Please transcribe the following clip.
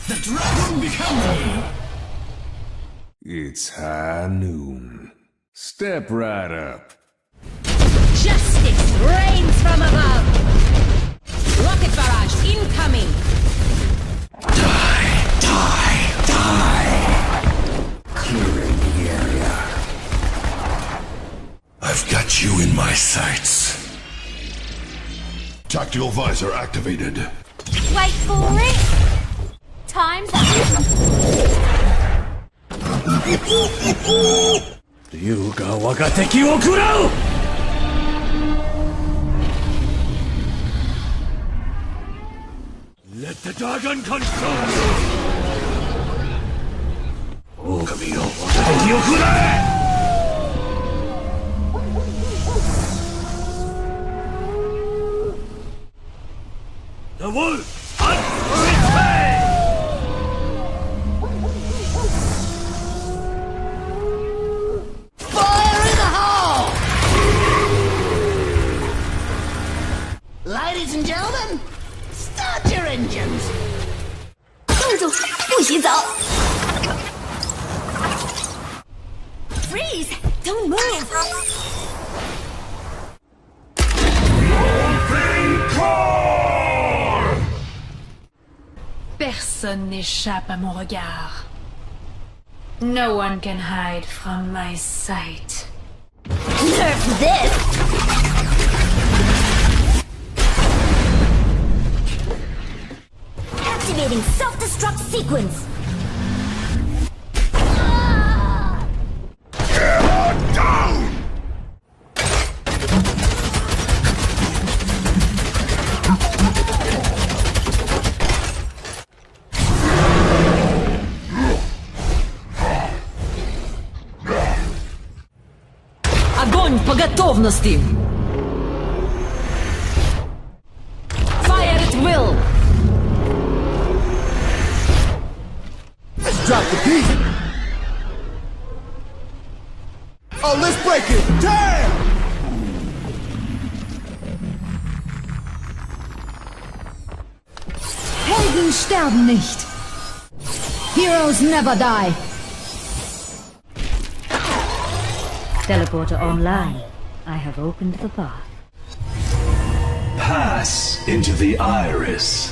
The dragon become me. It's high noon. Step right up. Justice reigns from above. Rocket barrage incoming. Die, die, die. Clearing the area. I've got you in my sights. Tactical visor activated. Wait for it. Time's up. 竜が我が敵を食らう Let the dragon consume you! 狼よ我が敵を食らえ The wolf hunts for its prey! Fire in the hole! Ladies and gentlemen, start your engines. 公主不许走 Freeze! Don't move! Personne n'échappe à mon regard. No one can hide from my sight. Nerf this! Activating self-destruct sequence. Down! Огонь по готовности! Fire at will! Let's drop the beat! Oh, let's break it! Damn! Helden sterben nicht. Heroes never die. Teleporter online. I have opened the path. Pass into the iris.